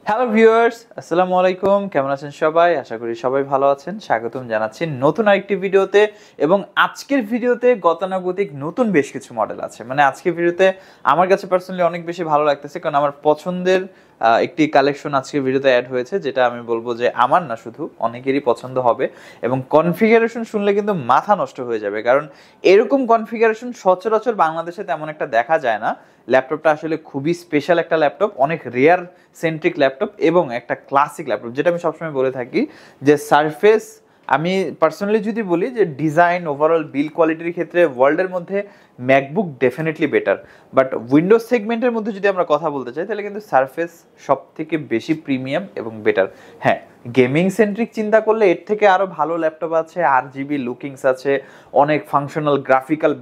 Hello viewers, আসসালামু আলাইকুম। কেমন আছেন সবাই? আশা করি সবাই ভালো আছেন। স্বাগতম জানাচ্ছি নতুন আরেকটি ভিডিওতে। এবং আজকের ভিডিওতে গতানুগতিক নতুন বেশ কিছু মডেল আছে। মানে আজকের ভিডিওতে আমার কাছে পার্সোনালি অনেক বেশি ভালো লাগতেছে, কারণ আমার পছন্দের একটি কালেকশন আজকের ভিডিওতে অ্যাড হয়েছে, যেটা আমি বলবো যে আমার না শুধু অনেকেরই পছন্দ হবে। এবং কনফিগারেশন শুনলে কিন্তু মাথা নষ্ট হয়ে যাবে, কারণ এরকম কনফিগারেশন সচরাচর বাংলাদেশে তেমন একটা দেখা যায় না। ল্যাপটপটা আসলে খুবই স্পেশাল একটা ল্যাপটপ, অনেক রেয়ার সেন্ট্রিক ল্যাপটপ এবং একটা ক্লাসিক ল্যাপটপ, যেটা আমি সবসময় বলে থাকি যে সারফেস, আমি পার্সোনালি যদি বলি যে ডিজাইন ওভারঅল বিল কোয়ালিটির ক্ষেত্রে ওয়ার্ল্ডের মধ্যে MacBook definitely better, but Windows সেগমেন্টের মধ্যে যদি আমরা কথা বলতে চাই তাহলে কিন্তু সারফেস সব থেকে বেশি প্রিমিয়াম এবং বেটার। হ্যাঁ, গেমিং সেন্ট্রিক চিন্তা করলে এর থেকে আরও ভালো ল্যাপটপ আছে, RGB লুকিংস আছে, অনেক ফাংশনাল গ্রাফিক্যাল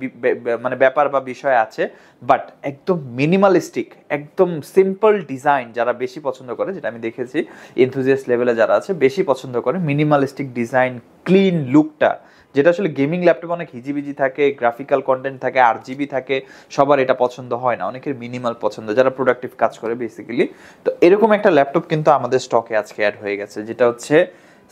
মানে ব্যাপার বা বিষয় আছে, বাট একদম মিনিমালিস্টিক, একদম সিম্পল ডিজাইন যারা বেশি পছন্দ করে, যেটা আমি দেখেছি এনথুজিয়াস্ট লেভেলে যারা আছে বেশি পছন্দ করে মিনিমালিস্টিক ডিজাইন, ক্লিন লুকটা, যেটা আসলে গেমিং ল্যাপটপ অনেক হিজিবিজি থাকে, গ্রাফিক্যাল কন্টেন্ট থাকে, RGB থাকে, সবার এটা পছন্দ হয় না, অনেকের মিনিমাল পছন্দ যারা প্রোডাক্টিভ কাজ করে বেসিক্যালি। তো এরকম একটা ল্যাপটপ কিন্তু আমাদের স্টকে আজকে অ্যাড হয়ে গেছে, যেটা হচ্ছে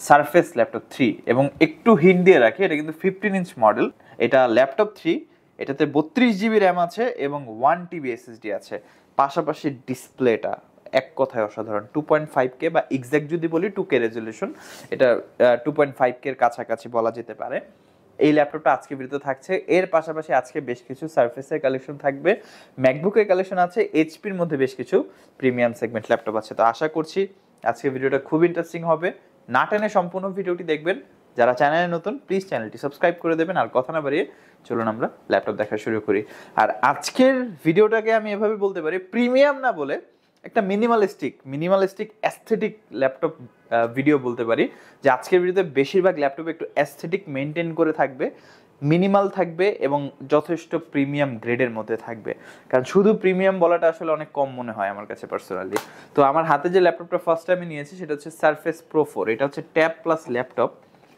সারফেস ল্যাপটপ 3। এবং একটু হিন্ট দিয়ে রাখি, এটা কিন্তু 15 ইঞ্চ মডেল, এটা ল্যাপটপ 3, এটাতে 32 GB র্যাম আছে এবং 1 TB SSD আছে। পাশাপাশি ডিসপ্লেটা এক কথায় অসাধারণ, 2.5K বা এক্স্যাক্ট যদি বলি 2K রেজলিউশন, এটা 2.5K এর কাছাকাছি বলা যেতে পারে। এই ল্যাপটপটা আজকে ভিডিওতে থাকছে। এর পাশাপাশি আজকে বেশ কিছু সারফেসের কালেকশন থাকবে, ম্যাকবুকের কালেকশন আছে, এইচপির মধ্যে বেশ কিছু প্রিমিয়াম সেগমেন্ট ল্যাপটপ আছে। তো আশা করছি আজকে ভিডিওটা খুব ইন্টারেস্টিং হবে, না টেনে সম্পূর্ণ ভিডিওটি দেখবেন। যারা চ্যানেলে নতুন প্লিজ চ্যানেলটি সাবস্ক্রাইব করে দেবেন। আর কথা না বাড়িয়ে চলুন আমরা ল্যাপটপ দেখা শুরু করি। আর আজকের ভিডিওটাকে আমি এভাবে বলতে পারি, প্রিমিয়াম না বলে একটা মিনিমালিস্টিক অ্যাস্থেটিক ল্যাপটপ ভিডিও বলতে পারি। যে আজকের ভিডিওতে বেশিরভাগ ল্যাপটপ একটু অ্যাস্থেটিক মেনটেন করে থাকবে, মিনিমাল থাকবে এবং যথেষ্ট প্রিমিয়াম গ্রেডের মধ্যে থাকবে। কারণ শুধু প্রিমিয়াম বলাটা আসলে অনেক কম মনে হয় আমার কাছে পার্সোনালি। তো আমার হাতে যে ল্যাপটপটা ফার্স্ট টাইমে নিয়েছি সেটা হচ্ছে সারফেস প্রো 4। এটা হচ্ছে ট্যাব প্লাস ল্যাপটপ,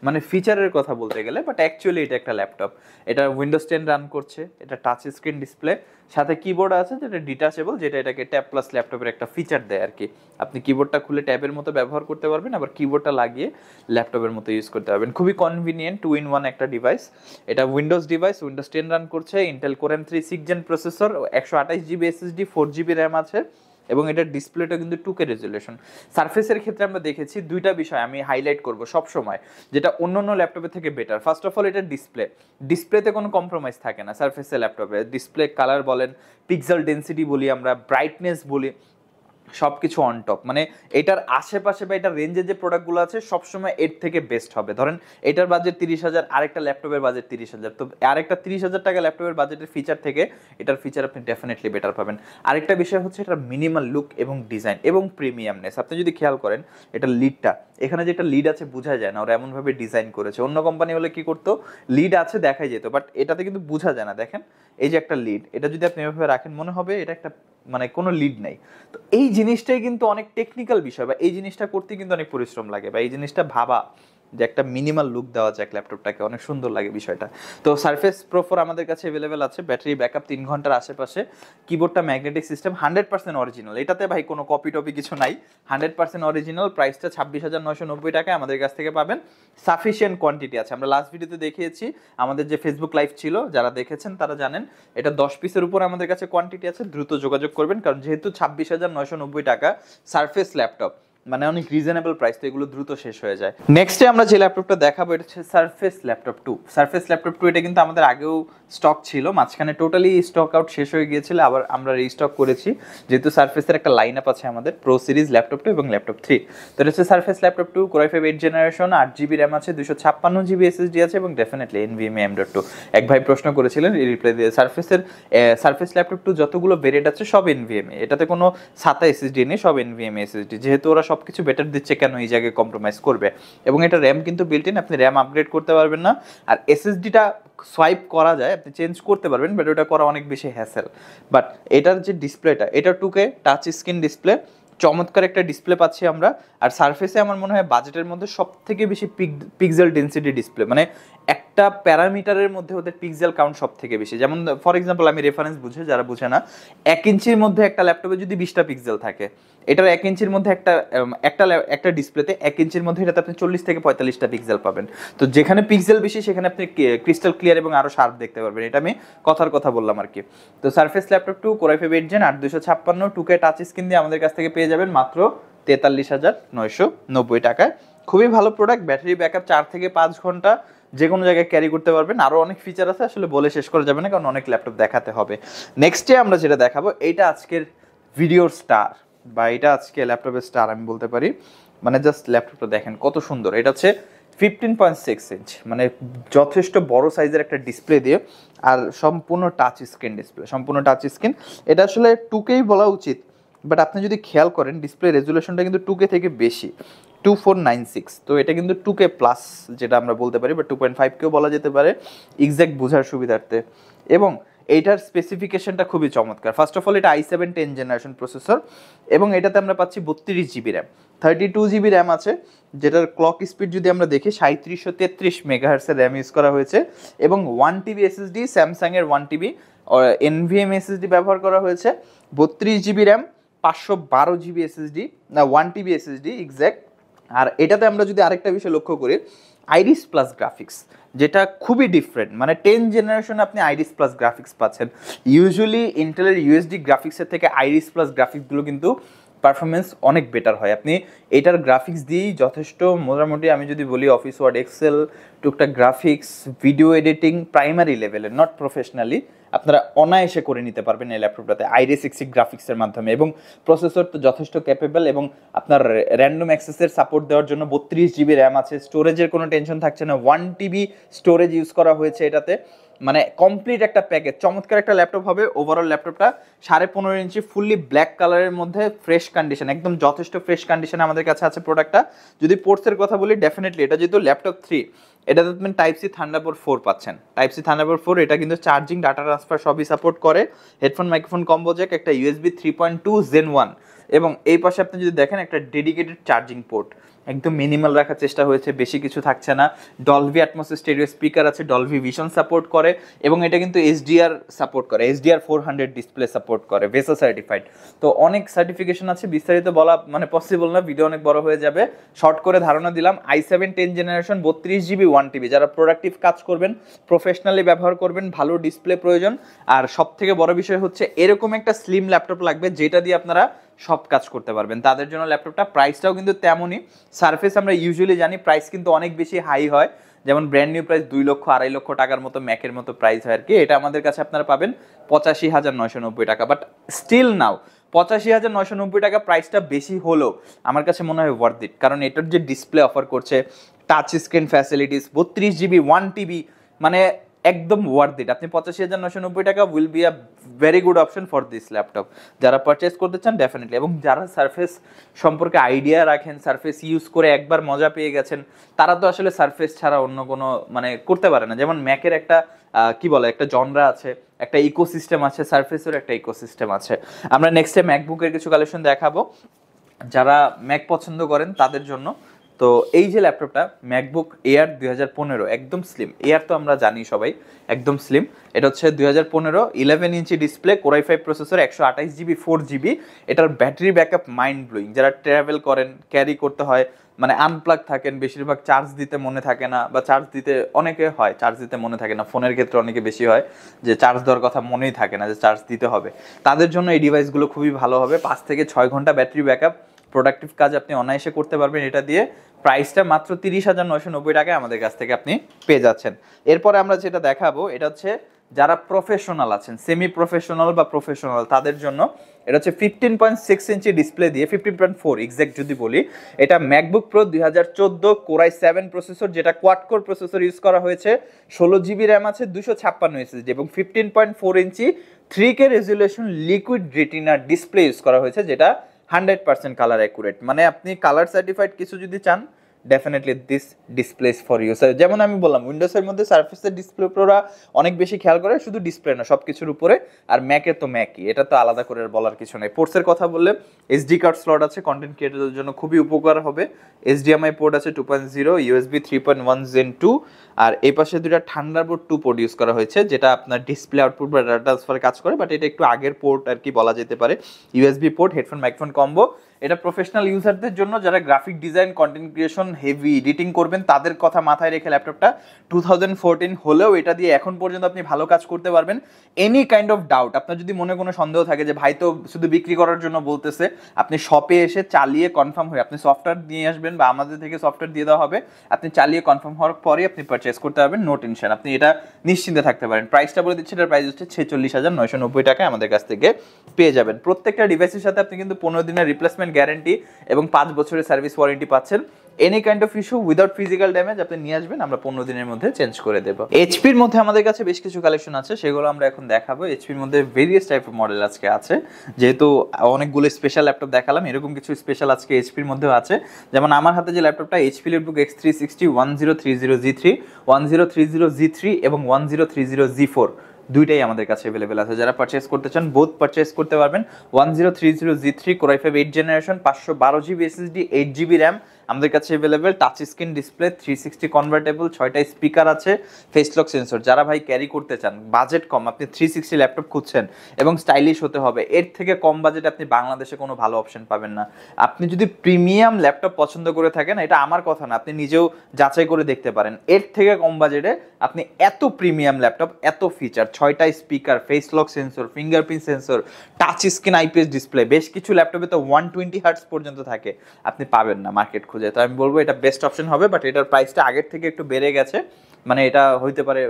মানে ফিচারের কথা বলতে গেলে, বাট অ্যাকচুয়ালি এটা একটা ল্যাপটপ। এটা উইন্ডোজ 10 রান করছে, এটা টাচ স্ক্রিন ডিসপ্লে, সাথে কিবোর্ড আছে যেটা ডিটাচেবল, যেটা এটাকে ট্যাব প্লাস ল্যাপটপের একটা ফিচার দেয় আর কি। আপনি কিবোর্ডটা খুলে ট্যাবের মতো ব্যবহার করতে পারবেন, আবার কিবোর্ডটা লাগিয়ে ল্যাপটপের মতো ইউজ করতে পারবেন। খুবই কনভিনিয়েন্ট 2-in-1 একটা ডিভাইস। এটা উইন্ডোজ ডিভাইস, উইন্ডোজ 10 রান করছে, Intel core M3 6th Gen processor, 128 GB SSD, 4 GB RAM আছে এবং এটার ডিসপ্লেটা কিন্তু 2K রেজলিউশন। সারফেসের ক্ষেত্রে আমরা দেখেছি দুইটা বিষয় আমি হাইলাইট করব সব সময়, যেটা অন্যান্য ল্যাপটপের থেকে বেটার। ফার্স্ট অফ অল, এটা ডিসপ্লেতে কোনো কম্প্রোমাইজ থাকে না সারফেসের ল্যাপটপে। ডিসপ্লে কালার বলেন, পিক্সেল ডেন্সিটি বলি আমরা, ব্রাইটনেস বলি, সব কিছু অন টপ। মানে এটার আশেপাশে বা এটার রেঞ্জে যে প্রোডাক্টগুলো আছে সবসময় এর থেকে বেস্ট হবে। ধরেন এটার বাজেট 30,000, আরেকটা ল্যাপটপের বাজেট 30,000, তো আরেকটা 30,000 টাকা ল্যাপটপের বাজেটের ফিচার থেকে এটার ফিচার আপনি ডেফিনেটলি বেটার পাবেন। আরেকটা বিষয় হচ্ছে এটার মিনিমাল লুক এবং ডিজাইন এবং প্রিমিয়ামনেস। আপনি যদি খেয়াল করেন এটার লিডটা, এখানে যেটা লিড আছে বোঝা যায় না, ওরা এমনভাবে ডিজাইন করেছে। অন্য কোম্পানি হলে কি করতো, লিড আছে দেখাই যেত, বাট এটাতে কিন্তু বোঝা যায় না। দেখেন এই যে একটা লিড, এটা যদি আপনি এভাবে রাখেন মনে হবে এটা একটা মানে কোনো লিড নাই। তো এই জিনিসটাই কিন্তু অনেক টেকনিক্যাল বিষয়, বা এই জিনিসটা করতে কিন্তু অনেক পরিশ্রম লাগে, বা এই জিনিসটা ভাবা যে একটা মিনিমাল লুক দেওয়া যায় ল্যাপটপটাকে, অনেক সুন্দর লাগে বিষয়টা। তো সারফেস প্রো 4 আমাদের কাছে অ্যাভেলেবেল আছে, ব্যাটারি ব্যাকআপ 3 ঘন্টার আশেপাশে, কিবোর্ডটা ম্যাগনেটিক সিস্টেম, 100% অরিজিনাল, এটাতে ভাই কোনো কপি টপি কিছু নাই, 100% অরিজিনাল। প্রাইসটা 26,990 টাকায় আমাদের কাছ থেকে পাবেন। সাফিসিয়েন্ট কোয়ান্টিটি আছে, আমরা লাস্ট ভিডিওতে দেখিয়েছি, আমাদের যে ফেসবুক লাইভ ছিল যারা দেখেছেন তারা জানেন, এটা 10 পিসের উপর আমাদের কাছে কোয়ান্টিটি আছে। দ্রুত যোগাযোগ করবেন, কারণ যেহেতু 26,990 টাকা সারফেস ল্যাপটপ, মানে অনেক রিজনেবল প্রাইস, তো এগুলো দ্রুত শেষ হয়ে যায়। নেক্সটে আমরা যে ল্যাপটপটা দেখাবো এটা হচ্ছে সারফেস ল্যাপটপ 2। সারফেস ল্যাপটপ 2 এটা কিন্তু আমাদের আগেও স্টক ছিল, মাঝখানে টোটালি স্টক আউট শেষ হয়ে গিয়েছিল, আবার আমরা রিস্টক করেছি, যেহেতু সারফেসের একটা লাইন আপ আছে আমাদের প্রো সিরিজ ল্যাপটপ 2 এবং ল্যাপটপ 3। তো এটা হচ্ছে surface laptop 2, Core i5 8th generation, 8 GB RAM আছে, 256 GB SSD আছে এবং ডেফিনেটলি NVMe M.2। এক ভাই প্রশ্ন করেছিলেন, এই রিপ্লাই দিয়ে, সারফেস ল্যাপটপ 2 যতগুলো ভেরিয়েন্ট আছে সব NVMe, এটাতে কোনো SATA SSD নেই, সব NVMe SSD। যেহেতু ওরা সবকিছু বেটার দিচ্ছে, কেন এই জায়গায় কম্প্রোমাইজ করবে। এবং এটা র্যাম কিন্তু বিল্ট ইন, আপনি র্যাম আপগ্রেড করতে পারবেন না। আর এসএসডিটা সোয়াইপ করা যায়, আপনি চেঞ্জ করতে পারবেন, বাট ওটা করা অনেক বেশি হ্যাসেল। বাট এটার যে ডিসপ্লেটা, এটা 2K টাচ স্ক্রিন ডিসপ্লে, চমৎকার একটা ডিসপ্লে পাচ্ছি আমরা। আর সারফেসে আমার মনে হয় বাজেটের মধ্যে সব থেকে বেশি পিক্সেল ডেন্সিটি ডিসপ্লে, মানে একটা প্যারামিটারের মধ্যে ওদের পিক্সেল কাউন্ট সব থেকে বেশি। যেমন ফর এক্সাম্পল আমি রেফারেন্স বুঝে, যারা বুঝে না, 1 ইঞ্চির মধ্যে একটা ল্যাপটপে যদি 20টা পিক্সেল থাকে, এটার 1 ইঞ্চির মধ্যে একটা ডিসপ্লেতে 1 ইঞ্চির মধ্যে এটাতে আপনি 40 থেকে 45টা পিক্সেল পাবেন। তো যেখানে পিক্সেল বেশি সেখানে আপনি ক্রিস্টাল ক্লিয়ার এবং আরো শার্প দেখতে পারবেন। এটা আমি কথার কথা বললাম আর কি। তো surface laptop 2 Core i5 8 Gen 8256 2K touch screen দিয়ে আমাদের কাছ থেকে পেয়ে যাবেন মাত্র 43,990 টাকায়। খুবই ভালো প্রোডাক্ট, ব্যাটারি ব্যাকআপ 4 থেকে 5 ঘন্টা, যে কোনো জায়গায় ক্যারি করতে পারবেন। আরও অনেক ফিচার আছে, আসলে বলে শেষ করা যাবে না কারণ অনেক ল্যাপটপ দেখাতে হবে। নেক্সটে আমরা যেটা দেখাবো, এইটা আজকের ভিডিওর স্টার বা এটা আজকে ল্যাপটপের স্টার আমি বলতে পারি। মানে জাস্ট ল্যাপটপটা দেখেন কত সুন্দর। এটা হচ্ছে 15.6 ইঞ্চ, মানে যথেষ্ট বড় সাইজের একটা ডিসপ্লে দিয়ে, আর সম্পূর্ণ টাচ স্ক্রিন ডিসপ্লে, সম্পূর্ণ টাচ স্ক্রিন। এটা আসলে 2K বলা উচিত, বাট আপনি যদি খেয়াল করেন ডিসপ্লে রেজুলেশনটা কিন্তু 2K থেকে বেশি, 2496। তো এটা কিন্তু 2K প্লাস যেটা আমরা বলতে পারি, বা 2.5K বলা যেতে পারে এক্স্যাক্ট বোঝার সুবিধার্থে। এবং এইটার স্পেসিফিকেশনটা খুবই চমৎকার। ফার্স্ট অফ অল এটা i7 10 জেনারেশন প্রসেসর, এবং এটাতে আমরা পাচ্ছি 32GB র্যাম, 32GB র্যাম আছে, যেটার ক্লক স্পিড যদি আমরা দেখি 3733 মেগাহার্টসের র্যাম ইউজ করা হয়েছে, এবং 1TB SSD, স্যামসাংয়ের 1TB NVMe SSD ব্যবহার করা হয়েছে, 32GB র্যাম, 512GB SSD, না 1TB SSD এক্স্যাক্ট। আর এটাতে আমরা যদি আরেকটা বিষয় লক্ষ্য করি, আইরিস প্লাস গ্রাফিক্স, যেটা খুবই ডিফারেন্ট। মানে 10 জেনারেশন আপনি আইরিস প্লাস গ্রাফিক্স পাচ্ছেন। ইউজুয়ালি ইন্টেলের ইউএসডি গ্রাফিক্সের থেকে আইরিস প্লাস গ্রাফিক্সগুলো কিন্তু পারফরমেন্স অনেক বেটার হয়। আপনি এটার গ্রাফিক্স দিয়েই যথেষ্ট, মোটামুটি আমি যদি বলি অফিস ওয়ার্ড, এক্সেল, টুকটাক গ্রাফিক্স, ভিডিও এডিটিং প্রাইমারি লেভেলের, নট প্রফেশনালি, আপনারা অনায়াসে করে নিতে পারবেন এই ল্যাপটপটাতে আইরিস এক্সিক গ্রাফিক্সের মাধ্যমে। এবং প্রসেসর তো যথেষ্ট ক্যাপেবল, এবং আপনার র্যান্ডম অ্যাক্সেসের সাপোর্ট দেওয়ার জন্য 32GB র্যাম আছে। স্টোরেজের কোনো টেনশন থাকছে না, 1TB স্টোরেজ ইউজ করা হয়েছে এটাতে। মানে কমপ্লিট একটা প্যাকেজ, চমৎকার একটা ল্যাপটপ হবে। ওভারঅল ল্যাপটপটা 15.5 ইঞ্চি ফুললি ব্ল্যাক কালারের মধ্যে, ফ্রেশ কন্ডিশন, একদম যথেষ্ট ফ্রেশ কন্ডিশনে আমাদের কাছে আছে প্রোডাক্টটা। যদি পোর্টসের কথা বলি, ডেফিনেটলি এটা যেহেতু ল্যাপটপ 3, এটাতে আপনি Type-C Thunderbolt 4 পাচ্ছেন। Type-C Thunderbolt 4 এটা কিন্তু চার্জিং, ডাটা ট্রান্সফার সবই সাপোর্ট করে। হেডফোন, মাইক্রোফোন কম্বো জ্যাক, একটা USB 3.2 Gen 1, এবং এই পাশে আপনি যদি দেখেন একটা ডেডিকেটেড চার্জিং পোর্ট। একদম মিনিমাল রাখার চেষ্টা হয়েছে, বেশি কিছু থাকছে না। ডলভি অ্যাটমস স্টেরিও স্পিকার আছে, ডলভি ভিশন সাপোর্ট করে, এবং এটা কিন্তু HDR সাপোর্ট করে, HDR 400 ডিসপ্লে সাপোর্ট করে, ভেসা সার্টিফাইড। তো অনেক সার্টিফিকেশন আছে, বিস্তারিত বলা মানে পসিবল না, ভিডিও অনেক বড় হয়ে যাবে। শর্ট করে ধারণা দিলাম, i7 10 জেনারেশন, 32GB 1TB, যারা প্রোডাক্টিভ কাজ করবেন, প্রফেশনালি ব্যবহার করবেন, ভালো ডিসপ্লে প্রয়োজন। আর সব থেকে বড় বিষয় হচ্ছে এরকম একটা স্লিম ল্যাপটপ লাগবে যেটা দিয়ে আপনারা সব কাজ করতে পারবেন, তাদের জন্য ল্যাপটপটা। প্রাইসটাও কিন্তু তেমনই। সারফেস আমরা ইউজুয়ালি জানি প্রাইস কিন্তু অনেক বেশি হাই হয়, যেমন ব্র্যান্ড নিউ প্রাইস 2 লক্ষ 2.5 লক্ষ টাকার মতো, ম্যাকের মতো প্রাইস হয় আর কি। এটা আমাদের কাছে আপনারা পাবেন 85,990 টাকা। বাট স্টিল নাও 85,990 টাকা প্রাইসটা বেশি হলেও আমার কাছে মনে হয় ওয়ার্থ ইট, কারণ এটার যে ডিসপ্লে অফার করছে, touch screen facilities, 32GB 1TB, মানে একদম ওয়ার্থ ইট। আপনি 85,990 টাকা will be a very good option for this laptop, যারা পারচেস করতে চান ডেফিনেটলি। এবং যারা সারফেস সম্পর্কে আইডিয়া রাখেন, সারফেস ইউজ করে একবার মজা পেয়ে গেছেন, তারা তো আসলে সারফেস ছাড়া অন্য কোনো মানে করতে পারে না। যেমন ম্যাকের একটা কি বলে, একটা জনরা আছে, একটা ইকোসিস্টেম আছে, সারফেসের একটা ইকোসিস্টেম আছে। আমরা নেক্সটে ম্যাকবুকের কিছু কালেকশন দেখাবো, যারা ম্যাক পছন্দ করেন তাদের জন্য। তো এই যে ল্যাপটপটা ম্যাকবুক এয়ার 2015, একদম স্লিম। এয়ার তো আমরা জানি সবাই, একদম স্লিম। এটা হচ্ছে 2015 11 inch display, Core i5 processor, 128GB 4GB। এটার ব্যাটারি ব্যাকআপ মাইন্ড ব্লোয়িং। যারা ট্রাভেল করেন, ক্যারি করতে হয়, মানে আনপ্লাগ থাকেন, বেশিরভাগ চার্জ দিতে মনে থাকে না, বা চার্জ দিতে অনেকে হয় চার্জ দিতে মনে থাকে না, ফোনের ক্ষেত্রে অনেকে বেশি হয় যে চার্জ দেওয়ার কথা মনেই থাকে না যে চার্জ দিতে হবে, তাদের জন্য এই ডিভাইসগুলো খুবই ভালো হবে। 5 থেকে 6 ঘন্টা ব্যাটারি ব্যাকআপ, প্রোডাক্টিভ কাজ আপনি অনায়াসে করতে পারবেন এটা দিয়ে। প্রাইসটা মাত্র 30,990 টাকায় আমাদের কাছ থেকে আপনি পেয়ে যাচ্ছেন। এরপরে আমরা যেটা দেখাবো, এটা হচ্ছে যারা প্রফেশনাল আছেন, সেমি প্রফেশনাল বা প্রফেশনাল, তাদের জন্য। এটা হচ্ছে 15.6 ইঞ্চি ডিসপ্লে দিয়ে, 15.4 এক্স্যাক্ট যদি বলি। এটা MacBook pro 2014 Core i7 processor, যেটা কোয়াড কোর প্রসেসর ইউজ করা হয়েছে, 16GB র্যাম আছে, 256 SSD, এবং 15.4 ইঞ্চি 3K resolution liquid retina display use করা হয়েছে, যেটা 100% কালার অ্যাকুরেট। মানে আপনি কালার সার্টিফাইড কিছু যদি চান, definitely this displace for you. যেমন আমি বললাম উইন্ডোজের মধ্যে সার্ফেসের ডিসপ্লে ওরা অনেক বেশি খেয়াল করে, শুধু ডিসপ্লে না সব কিছুর উপরে, আর ম্যাকের তো ম্যাকই, এটা তো আলাদা করে বলার কিছু নেই। পোর্টসের কথা বললে এসডি কার্ড স্লট আছে, কন্টেন্ট ক্রিয়েটরদের জন্য খুবই উপকার হবে। এইচডিএমআই পোর্ট আছে 2.0, ইউএসবি 3.1 জেন 2, আর এই পাশে দুইটা থান্ডারবোল্ট 2 পোর্ট ইউজ করা হয়েছে, যেটা আপনার ডিসপ্লে আউটপুট বা ডাটা ট্রান্সফারে কাজ করে, বাট এটা একটু আগের পোর্ট আর কি বলা যেতে পারে। USB port, headphone microphone combo. এটা প্রফেশনাল ইউজারদের জন্য, যারা graphic design, content creation, heavy editing করবেন তাদের কথা মাথায় রেখে ল্যাপটপটা 2014 হলেও এটা দিয়ে এখন পর্যন্ত আপনি ভালো কাজ করতে পারবেন। এনি কাইন্ড অফ ডাউট, আপনার যদি মনে কোনো সন্দেহ থাকে যে ভাই তো শুধু বিক্রি করার জন্য বলতেছে, আপনি শপে এসে চালিয়ে কনফার্ম হয়ে আপনি সফটওয়্যার নিয়ে আসবেন বা আমাদের থেকে সফটওয়্যার দিয়ে দেওয়া হবে, আপনি চালিয়ে কনফার্ম হওয়ার পরেই আপনি পারচেস করতে পারবেন, নো টেনশন, আপনি এটা নিশ্চিন্তে থাকতে পারেন। প্রাইসটা বলে দিচ্ছি, এটার প্রাইস হচ্ছে 46,990 টাকায় আমাদের কাছ থেকে পেয়ে যাবেন। প্রত্যেকটা ডিভাইসের সাথে আপনি কিন্তু 15 দিনের রিপ্লেসমেন্ট গ্যারান্টি এবং 5 বছরের সার্ভিস ওয়ারেন্টি পাচ্ছেন। Any kind of issue without physical damage আপনি নিয়ে আসবেন, আমরা 15 দিনের মধ্যে চেঞ্জ করে দেব। এইচপির মধ্যে আমাদের কাছে বেশ কিছু কালেকশন আছে, সেগুলো আমরা এখন দেখাবো। এইচপির মধ্যে ভেরিয়াস টাইপ অফ মডেল আজকে আছে, যেহেতু অনেকগুলো স্পেশাল ল্যাপটপ দেখালাম, এরকম কিছু স্পেশাল আজকে এইচপির মধ্যেও আছে। যেমন আমার হাতে যে ল্যাপটপটা HP EliteBook X360 1030G3, 1030G3 এবং 1030G4 দুইটাই আমাদের কাছে अवेलेबल আছে। যারা পারচেজ করতে চান বোথ পারচেজ করতে পারবেন। 1030G3 Core i5 8 generation, 512GB SSD, 8GB RAM আমাদের কাছে available. Touch screen display, 360 convertible, 6টা স্পিকার আছে, ফেস লক সেন্সর। যারা ভাই ক্যারি করতে চান, বাজেট কম, আপনি 360 ল্যাপটপ খুঁজছেন এবং স্টাইলিশ হতে হবে, এর থেকে কম বাজেটে আপনি বাংলাদেশে কোনো ভালো অপশন পাবেন না। আপনি যদি প্রিমিয়াম ল্যাপটপ পছন্দ করে থাকেন, এটা আমার কথা না, আপনি নিজেও যাচাই করে দেখতে পারেন, এর থেকে কম বাজেটে আপনি এত প্রিমিয়াম ল্যাপটপ, এত ফিচার, 6টা speaker, face lock sensor, fingerprint sensor, touch screen IPS display, বেশ কিছু ল্যাপটপে তো 120 হার্টজ পর্যন্ত থাকে, আপনি পাবেন না মার্কেট খুঁজে। তো আমি বলবো এটা বেস্ট অপশন হবে, বাট এটার প্রাইসটা আগের থেকে একটু বেড়ে গেছে। মানে এটা হইতে পারে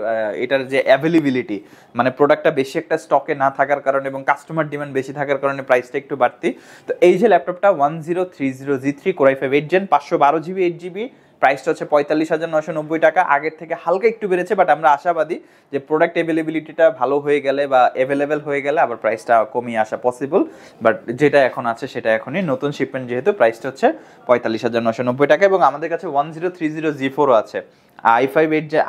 এটার যে অ্যাভেলেবিলিটি, মানে প্রোডাক্টটা বেশি একটা স্টকে না থাকার কারণে এবং কাস্টমার ডিমান্ড বেশি থাকার কারণে প্রাইসটা একটু বাড়তি। তো এই যে ল্যাপটপটা 1030G3 Core i5 8 Gen, 512GB 8GB, প্রাইসটা হচ্ছে 45,990 টাকা। আগের থেকে হালকা একটু বেড়েছে, বাট আমরা আশাবাদী যে প্রোডাক্ট অ্যাভেলেবিলিটিটা ভালো হয়ে গেলে বা অ্যাভেলেবেল হয়ে গেলে আবার প্রাইসটা কমিয়ে আসা পসিবল, বাট যেটা এখন আছে সেটা এখনই। নতুন শিপমেন্ট যেহেতু, প্রাইসটা হচ্ছে 45,990 টাকা। এবং আমাদের কাছে 1030G4 আছে, i5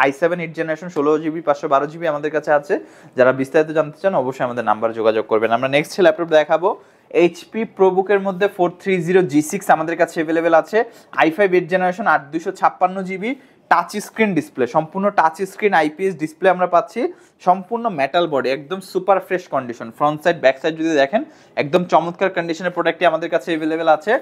i7 8 generation, 16GB 512GB আমাদের কাছে আছে। যারা বিস্তারিত জানতে চান অবশ্যই আমাদের নাম্বার যোগাযোগ করবেন। আমরা নেক্সট ল্যাপটপ দেখাবো এইচপি প্রোবুকের মধ্যে 430G6 আমাদের কাছে অ্যাভেলেবেল আছে, i5 8 generation, 8256GB, touch screen display, সম্পূর্ণ টাচ স্ক্রিন আইপিএস ডিসপ্লে আমরা পাচ্ছি, সম্পূর্ণ মেটাল বডি, একদম super fresh condition, front side back side যদি দেখেন একদম চমৎকার কন্ডিশনের প্রোডাক্টটি আমাদের কাছে অ্যাভেলেবেল আছে।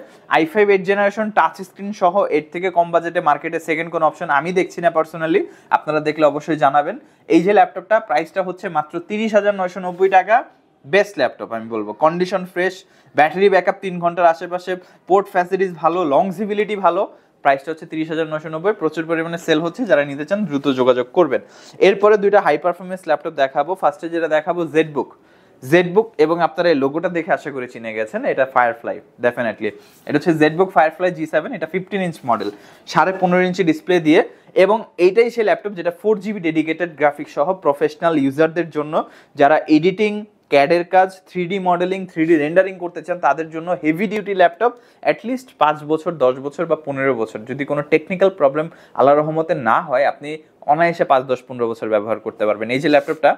i5 8 জেনারেশন, টাচ স্ক্রিন সহ, এর থেকে কম বাজেটে মার্কেটে সেকেন্ড কোন অপশন আমি দেখছি না পার্সোনালি, আপনারা দেখলে অবশ্যই জানাবেন। এই যে ল্যাপটপটা, প্রাইসটা হচ্ছে মাত্র 30,990 টাকা। বেস্ট ল্যাপটপ আমি বলবো, কন্ডিশন ফ্রেশ, ব্যাটারি ব্যাকআপ 3 ঘন্টার আশেপাশে, পোর্ট ফ্যাসিলিটিস ভালো, লংজিবিলিটি ভালো। প্রাইসটা হচ্ছে 30,990, প্রচুর পরিমাণে সেল হচ্ছে, যারা নিতে চান দ্রুত যোগাযোগ করবেন। এরপরে দুইটা হাই পারফরমেন্স ল্যাপটপ দেখাবো। ফার্স্টে যেটা দেখাবো জেডবুক, এবং আপনারা এই লোগোটা দেখে আশা করে চিনে গেছেন, এটা ফায়ারফ্লাই, ডেফিনেটলি এটা হচ্ছে জেডবুক ফায়ারফ্লাই G7, এটা 15 ইঞ্চ মডেল, 15.5 ইঞ্চি ডিসপ্লে দিয়ে, এবং এইটাই সেই ল্যাপটপ যেটা 4GB ডেডিকেটেড গ্রাফিক্স সহ প্রফেশনাল ইউজারদের জন্য, যারা এডিটিং, ক্যাডের কাজ, 3D মডেলিং, 3D রেন্ডারিং করতে চান তাদের জন্য হেভি ডিউটি ল্যাপটপ। অ্যাটলিস্ট 5 বছর, 10 বছর বা 15 বছর, যদি কোনো টেকনিক্যাল প্রবলেম আল্লাহর রহমতে না হয়, আপনি অনায়াসে 5, 10, 15 বছর ব্যবহার করতে পারবেন। এই যে ল্যাপটপটা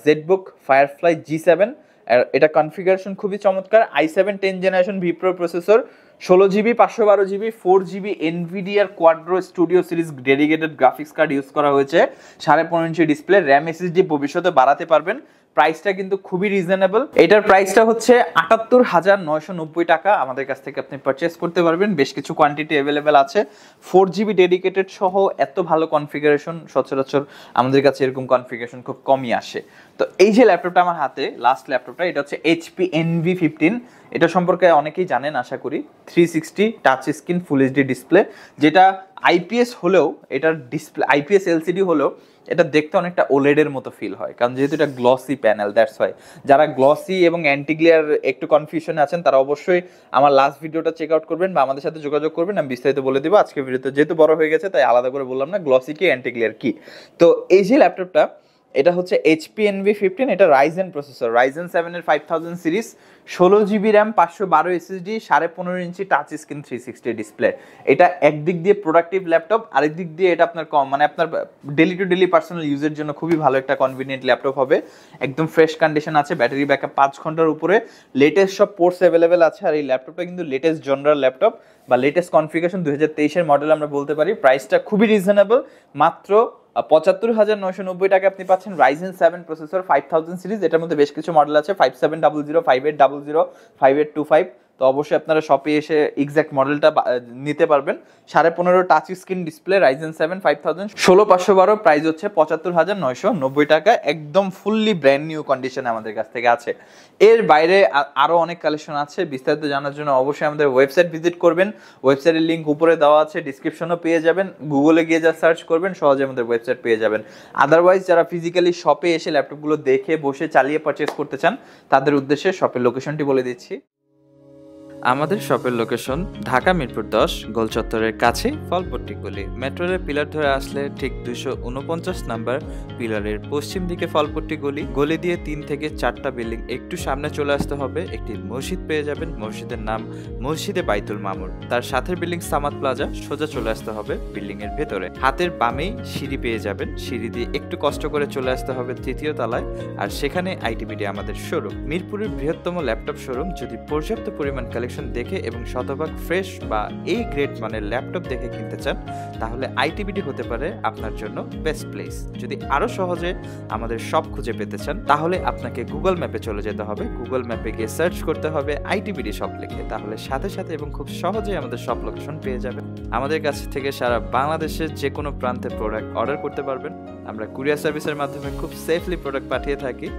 জেডবুক ফায়ারফ্লাই G7, এটা কনফিগারেশন খুবই চমৎকার, i7 10 generation vPro processor, 16GB 512GB 4GB NVIDIA Quadro studio series dedicated graphics card use করা হয়েছে, 15.5 ইঞ্চি ডিসপ্লে, র্যাম এসএসডি ভবিষ্যতে বাড়াতে পারবেন। প্রাইসটা কিন্তু খুবই রিজনেবল, এটার প্রাইসটা হচ্ছে 78,990 টাকা। আমাদের কাছ থেকে আপনি পারচেস করতে পারবেন, বেশ কিছু কোয়ান্টিটি অ্যাভেলেবেল আছে। 4GB ডেডিকেটেড সহ এত ভালো কনফিগারেশন, সচরাচর আমাদের কাছে এরকম কনফিগারেশন খুব কমই আসে। তো এই যে ল্যাপটপটা আমার হাতে, লাস্ট ল্যাপটপটা, এটা হচ্ছে HP NV15, এটা সম্পর্কে অনেকেই জানেন আশা করি। 360 touch screen full HD display, যেটা আইপিএস হলেও, এটার ডিসপ্লে আইপিএস এলসিডি হলেও এটা দেখতে অনেকটা ওলেডের মতো ফিল হয়, কারণ যেহেতু এটা গ্লসি প্যানেল, দ্যাটস ওয়াই। যারা গ্লসি এবং অ্যান্টি গ্লেয়ার একটু কনফিউশনে আছেন, তারা অবশ্যই আমার লাস্ট ভিডিওটা চেক আউট করবেন বা আমাদের সাথে যোগাযোগ করবেন, আমি বিস্তারিত বলে দেবো। আজকে ভিডিওতে যেহেতু বড় হয়ে গেছে তাই আলাদা করে বললাম না গ্লসি কি অ্যান্টি গ্লেয়ার কি। তো এই যে ল্যাপটপটা, এটা হচ্ছে HP NV15, এটা রাইজেন প্রসেসর, রাইজেন 7 এর 5000 সিরিজ, 16GB র্যাম, 512 SSD, 15.5 ইঞ্চি টাচ স্ক্রিন, 360 ডিসপ্লে। এটা একদিক দিয়ে প্রোডাক্টিভ ল্যাপটপ, আরেক দিক দিয়ে এটা আপনার মানে আপনার ডেলি টু ডেলি পার্সোনাল ইউজের জন্য খুবই ভালো একটা কনভিনিয়েন্ট ল্যাপটপ হবে। একদম ফ্রেশ কন্ডিশন আছে, ব্যাটারি ব্যাকআপ 5 ঘন্টার উপরে, লেটেস্ট সব পোর্টস অ্যাভেলেবেল আছে। আর এই ল্যাপটপটা কিন্তু লেটেস্ট জনরাল ল্যাপটপ বা লেটেস্ট কনফিগারেশন 2023 এর মডেল আমরা বলতে পারি। প্রাইসটা খুবই রিজনেবল, মাত্র ৭৫,৯৯০ টাকা আপনি পাচ্ছেন রাইজেন 7 প্রসেসর 5000 সিরিজ। এটার মধ্যে বেশ কিছু মডেল আছে, 5700, 5800, 5825। তো অবশ্যই আপনারা শপে এসে এক্সাক্ট মডেলটা নিতে পারবেন। 15.5 touch screen display, Ryzen 7 5000, 16512, price হচ্ছে ৭৫,৯৯০ টাকা, একদম ফুললি ব্র্যান্ড নিউ কন্ডিশনে আমাদের কাছ থেকে আছে। এর বাইরে আরো অনেক কালেকশন আছে, বিস্তারিত জানার জন্য অবশ্যই আমাদের ওয়েবসাইট ভিজিট করবেন। ওয়েবসাইটের লিংক উপরে দেওয়া আছে, ডিসক্রিপশনও পেয়ে যাবেন, গুগলে গিয়ে যা সার্চ করবেন সহজে আমাদের ওয়েবসাইট পেয়ে যাবেন। আদারওয়াইজ যারা ফিজিক্যালি শপে এসে ল্যাপটপগুলো দেখে বসে চালিয়ে পারচেস করতে চান, তাদের উদ্দেশ্যে শপের লোকেশনটি বলে দিচ্ছি। আমাদের শপের লোকেশন ঢাকা মিরপুর 10 গোল চত্বরের কাছে ফলপট্টি গলি। মেট্রো রেল পিলার ধরে আসলে ঠিক 249 নাম্বার পিলারের পশ্চিম দিকে ফলপট্টি গলি। গলি দিয়ে 3 থেকে 4টা বিল্ডিং একটু সামনে চলে আসতে হবে, একটি মসজিদ পেয়ে যাবেন, মসজিদের নাম মসজিদে বাইতুল মামুর। তার সাথে বিল্ডিং সামাদ প্লাজা, সোজা চলে আসতে হবে বিল্ডিং এর ভেতরে। হাতের বামেই সিঁড়ি পেয়ে যাবেন, সিঁড়ি দিয়ে একটু কষ্ট করে চলে আসতে হবে 3য় তলায়, আর সেখানে আইটিবিডি আমাদের শোরুম। মিরপুরের বৃহত্তম ল্যাপটপ শোরুম। যদি পর্যাপ্ত পরিমাণ দেখে এবং শতভাগ ফ্রেশ বা এই গ্রেড মানের ল্যাপটপ দেখে কিনতে চান, তাহলে আইটিবিডি হতে পারে আপনার জন্য বেস্ট প্লেস। যদি আরো সহজে আমাদের শপ খুঁজে পেতে চান, তাহলে আপনাকে গুগল ম্যাপে চলে যেতে হবে। গুগল ম্যাপে গিয়ে সার্চ করতে হবে আইটিবিডি শপ লিখে, তাহলে সাথে সাথে এবং খুব সহজেই আমাদের শপ লোকেশন পেয়ে যাবেন। আমাদের কাছ থেকে সারা বাংলাদেশের যে কোনো প্রান্তে প্রোডাক্ট অর্ডার করতে পারবেন। আমরা কুরিয়ার সার্ভিসের মাধ্যমে খুব সেফলি প্রোডাক্ট পাঠিয়ে থাকি।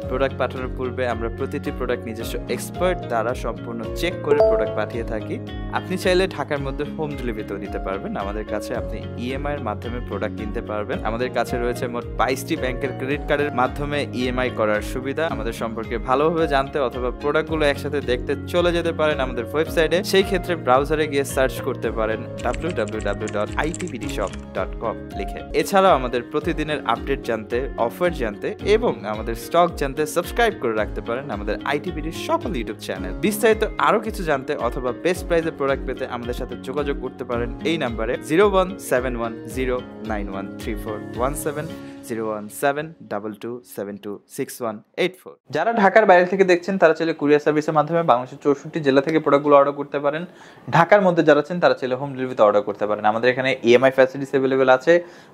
প্রোডাক্ট পাঠানোর পূর্বে আমরা প্রতিটি প্রোডাক্ট নিজস্ব এক্সপার্ট দ্বারা সম্পূর্ণ চেক করে প্রোডাক্ট পাঠিয়ে থাকি। আপনি চাইলে ঢাকার মধ্যে হোম ডেলিভারিতেও দিতে পারবেন। আমাদের কাছে আপনি ইএমআই এর মাধ্যমে প্রোডাক্ট কিনতে পারবেন। আমাদের কাছে রয়েছে মোট 22টি ব্যাংকের ক্রেডিট কার্ডের মাধ্যমে ইএমআই করার সুবিধা। আমাদের সম্পর্কে ভালোভাবে জানতে অথবা প্রোডাক্টগুলো একসাথে দেখতে চলে যেতে পারেন আমাদের ওয়েবসাইটে। সেই ক্ষেত্রে ব্রাউজারে গিয়ে সার্চ করতে পারেন www.itbdshop.com লিখে। এছাড়াও আমাদের প্রতিদিনের আপডেট জানতে, অফার জানতে এবং আমাদের স্টক জানতে সাবস্ক্রাইব করে রাখতে পারেন আমাদের আইটিবিডির সকল ইউটিউব চ্যানেল। বিস্তারিত আরো কিছু জানতে অথবা বেস্ট প্রাইসে প্রোডাক্ট পেতে আমাদের সাথে যোগাযোগ করতে পারেন এই নাম্বারে 01710913417, 01722726184। যারা ঢাকার বাইরে থেকে দেখছেন তারা চাইলে কুরিয়ার সার্ভিসের মাধ্যমে বাংলাদেশের 64 জেলা থেকে প্রোডাক্টগুলো অর্ডার করতে পারেন। ঢাকার মধ্যে যারা আছেন তারা চাইলে হোম ডেলিভারিতে অর্ডার করতে পারেন। আমাদের এখানে ইএমআই ফ্যাসিলিটিস অ্যাভেলেবেল আছে।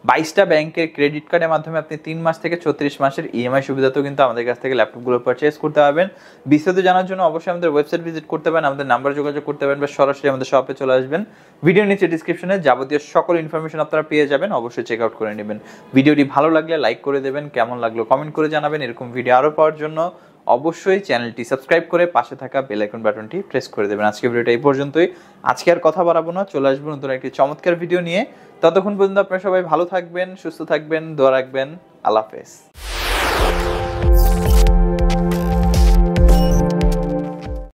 22টা ব্যাংকের ক্রেডিট কার্ডের মাধ্যমে আপনি 3 মাস থেকে 34 মাসের ইএমআই সুবিধাতেও কিন্তু আমাদের কাছ থেকে ল্যাপটপগুলো পারচেজ করতে পারবেন। বিস্তারিত জানার জন্য অবশ্যই আমাদের ওয়েবসাইট ভিজিট করতে পারেন, আমাদের নাম্বার যোগাযোগ করতে পারেন বা সরাসরি আমাদের শপে চলে আসবেন। ভিডিওর নিচে ডিসক্রিপশনে যাবতীয় সকল ইনফরমেশন আপনারা পেয়ে যাবেন, অবশ্যই চেক আউট করে নেবেন। ভিডিওটি ভালো লাগলে লাইক করে দেবেন, কেমন লাগলো কমেন্ট করে জানাবেন। এরকম ভিডিও আরো পাওয়ার জন্য অবশ্যই চ্যানেলটি সাবস্ক্রাইব করে পাশে থাকা বেল আইকন বাটনটি প্রেস করে দেবেন। আজকে ভিডিওটা এই পর্যন্তই। আজকে আর কথা বাড়াবো না, চলে আসবো নতুন একটি চমৎকার ভিডিও নিয়ে। ততক্ষণ পর্যন্ত আপনারা সবাই ভালো থাকবেন, সুস্থ থাকবেন, দোয়া রাখবেন। আল্লাহ হাফেজ।